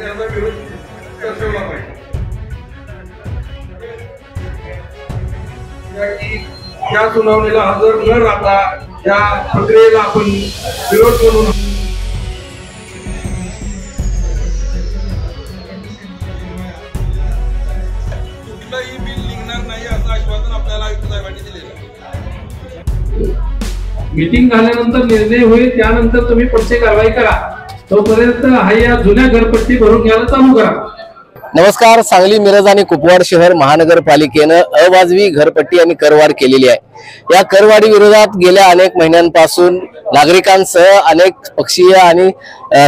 त्याचा विरोध दर्शवला पाहिजे। या सुनावणीला हजर न राहता या प्रक्रियेला आपण विरोध म्हणून कुठलंही बिल निघणार नाही असं आश्वासन आपल्याला आयुक्त साहेबांनी दिलेलं आहे। मीटिंग झाल्यानंतर निर्णय होईल, त्यानंतर तुम्ही पुढची कारवाई करा। तोपर्यंत या जुन्या घरपट्टी भरून घ्यायला चालू करा। नमस्कार, सांगली, मिरज आणि कुपवाड शहर महानगरपालिकेनं अवाजवी घरपट्टी आणि करवाढ केलेली आहे। या करवाढी विरोधात गेल्या अनेक महिन्यांपासून नागरिकांसह अनेक पक्षीय आणि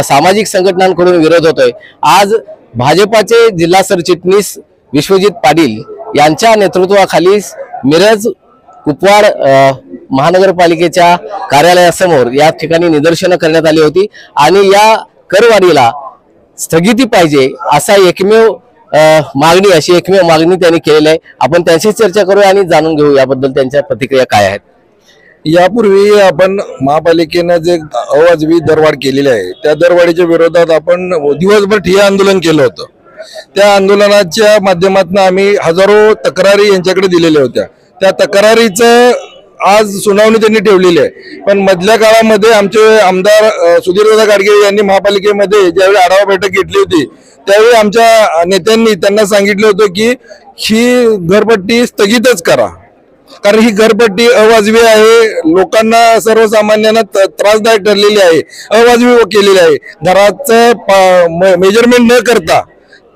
सामाजिक संघटनांकडून विरोध होतोय। आज भाजपाचे जिल्हा सरचिटणीस विश्वजित पाटील यांच्या नेतृत्वाखाली मिरज कुपवाड महानगरपालिकेच्या कार्यालयासमोर या ठिकाणी निदर्शनं करण्यात आली होती आणि या करवाढीला स्थगिती पाहिजे असा एकमेव मागणी त्यांनी केलेली आहे। आपण त्यांच्याशी चर्चा करूया आणि जाणून घेऊ याबद्दल त्यांच्या प्रतिक्रिया काय आहेत। यापूर्वी आपण महापालिकेने जे अवाजवी दरवाढ केलेली आहे त्या दरवाढीच्या विरोधात आपण दिवसभर ठिय्या आंदोलन केलं होतं। त्या आंदोलनाच्या माध्यमातून आम्ही हजारो तक्रारी यांच्याकडे दिलेल्या होत्या। त्या तक्रारीचं आज सुनावणी त्यांनी ठेवलेली आहे। पण मधल्या काळामध्ये आमचे आमदार सुधीरदादा गाडगे यांनी महापालिकेमध्ये ज्यावेळी आढावा बैठक घेतली होती त्यावेळी आमच्या नेत्यांनी त्यांना सांगितलं होतं की ही घरपट्टी स्थगितच करा, कारण ही घरपट्टी अवाजवी आहे, लोकांना सर्वसामान्यांना त्रासदायक ठरलेली आहे, अवाजवी केलेली आहे। घराचं मेजरमेंट न करता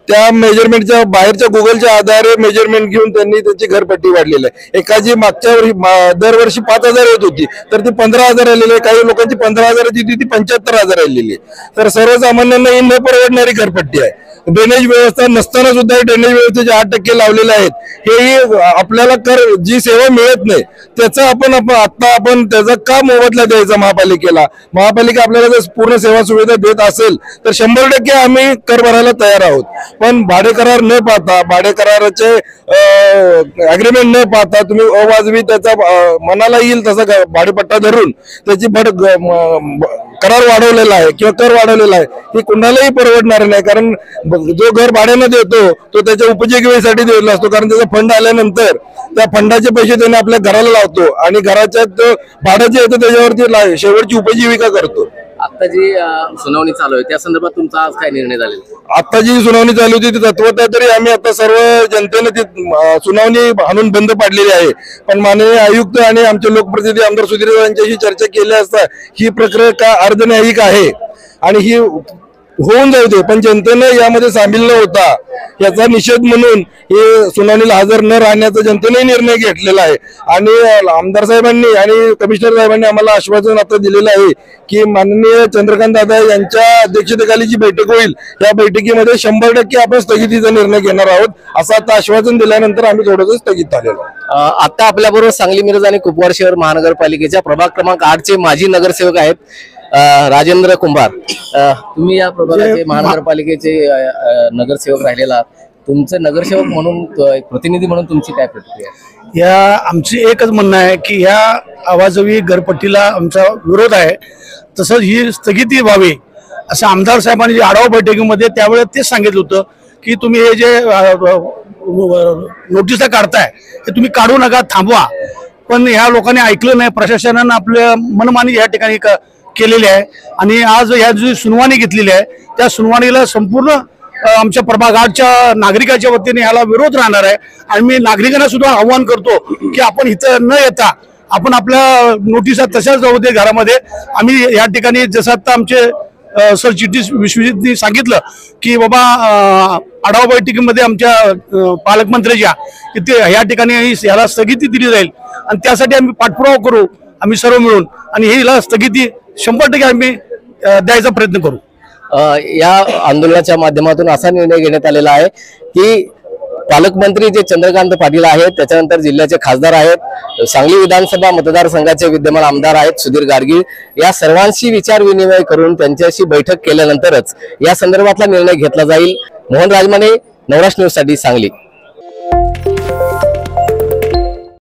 त्या मेजरमेंटच्या बाहेरच्या गुगलच्या आधारे मेजरमेंट घेऊन त्यांनी त्याची घरपट्टी वाढलेली आहे। एकाची मागच्या दरवर्षी 5,000 येत होती तर ती 15,000 आलेली आहे, काही लोकांची 15,000 येत होती ती 75,000 आलेली आहे। तर सर्वसामान्यांना ही न परवडणारी घरपट्टी आहे। ड्रेनेज व्यवस्था नसताना सुद्धा ड्रेनेज व्यवस्थेचे 8% लावलेले आहेत। हेही आपल्याला जी सेवा मिळत नाही त्याचा आपण त्याचा का मोबदला द्यायचा महापालिकेला? महापालिका आपल्याला जर पूर्ण सेवा सुविधा देत असेल तर 100% आम्ही कर भरायला तयार आहोत। पण भाडे करार न पाहता, भाडे कराराचे अग्रीमेंट न पाहता तुम्ही अवाजवी त्याचा मनाला येईल तसा भाडेपट्टा धरून त्याची करार वाढवलेला आहे किंवा कर वाढवलेला आहे, हे कुणालाही परवडणार नाही। कारण जो घर भाड्यानं देतो तो त्याच्या उपजीविकेसाठी दिलेला असतो, कारण त्याचा फंड आल्यानंतर त्या फंडाचे पैसे त्याने आपल्या घराला लावतो आणि घराच्या भाडं जे येतं त्याच्यावरती शेवटची उपजीविका करतो। आता जी सुनावणी चालू आहे त्या संदर्भात तुमचा आज काय निर्णय झालेला? आता जी सुनावणी चालू होती ती तत्वतः तरी आम्ही आता सर्व जनतेने ती सुनावणी आणून बंद पाडलेली आहे। पण माननीय आयुक्त आणि आमचे लोकप्रतिनिधी आमदार सुधीर यांच्याशी चर्चा केली असता ही प्रक्रिया का अर्धन्यायिक आहे आणि ही होऊन जाऊ दे, पण जनतेने यामध्ये सामील न होता याचा निषेध म्हणून हे सुनावणीला हजर न राहण्याचा जनतेने निर्णय घेतलेला आहे। आणि आमदार साहेबांनी आणि कमिशनर साहेबांनी आम्हाला आश्वासन आता दिलेलं आहे की माननीय चंद्रकांत दादा यांच्या अध्यक्षतेखाली जी बैठक होईल या बैठकीमध्ये 100% आपण स्थगितीचा निर्णय घेणार आहोत असं आता आश्वासन दिल्यानंतर आम्ही थोडंसं स्थगित झालेलो। आता आपल्याबरोबर सांगली, मिरज आणि कुपवाड शहर महानगरपालिकेच्या प्रभाग क्रमांक 8 चे माजी नगरसेवक आहेत राजेंद्र कुंभार। तुम्ही या प्रभागाचे महानगरपालिकेचे नगरसेवक राहिलेला, तुमचे नगरसेवक म्हणून प्रतिनिधी म्हणून तुमची काय प्रतिक्रिया? या आमची एकच म्हणणं आहे की या अवाजवी घरपट्टीला आमचा विरोध आहे, तसंच ही स्थगिती व्हावी असं आमदार साहेबांनी आढावा बैठकीमध्ये त्यावेळेस तेच सांगितलं होतं की तुम्ही हे जे नोटिसा काढताय ते तुम्ही काढू नका, थांबवा। पण ह्या लोकांनी ऐकलं नाही, प्रशासनानं आपल्या मनमानी या ठिकाणी केलेली आहे आणि आज ह्या जी सुनावणी घेतलेली आहे त्या सुनावणीला संपूर्ण आमच्या प्रभाग 8च्या नागरिकांच्या वतीने ह्याला विरोध राहणार आहे। आणि मी नागरिकांना सुद्धा आव्हान करतो की आपण इथं न येता आपण आपल्या नोटिसा तशाच जाऊ दे घरामध्ये। आम्ही या ठिकाणी जसं आता आमचे सरचिटणीस विश्वजितनी सांगितलं की बाबा आढावा बैठकीमध्ये आमच्या पालकमंत्र्याच्या ते ह्या ठिकाणी ह्याला स्थगिती दिली जाईल आणि त्यासाठी आम्ही पाठपुरावा करू आम्ही सर्व मिळून आणि ह्याला स्थगिती 100% आम्ही द्यायचा प्रयत्न करू। या आंदोलनाच्या माध्यमातून असा निर्णय घेण्यात आलेला आहे की पालकमंत्री जे चंद्रकांत पाटील आहेत, त्याच्यानंतर जिल्ह्याचे खासदार आहेत, सांगली विधानसभा मतदारसंघाचे विद्यमान आमदार आहेत सुधीर गाडगे, या सर्वांशी विचार विनिमय करून त्यांच्याशी बैठक केल्यानंतरच या संदर्भातला निर्णय घेतला जाईल। मोहन राजमाने, नवराष्ट्र न्यूज साठी सांगली।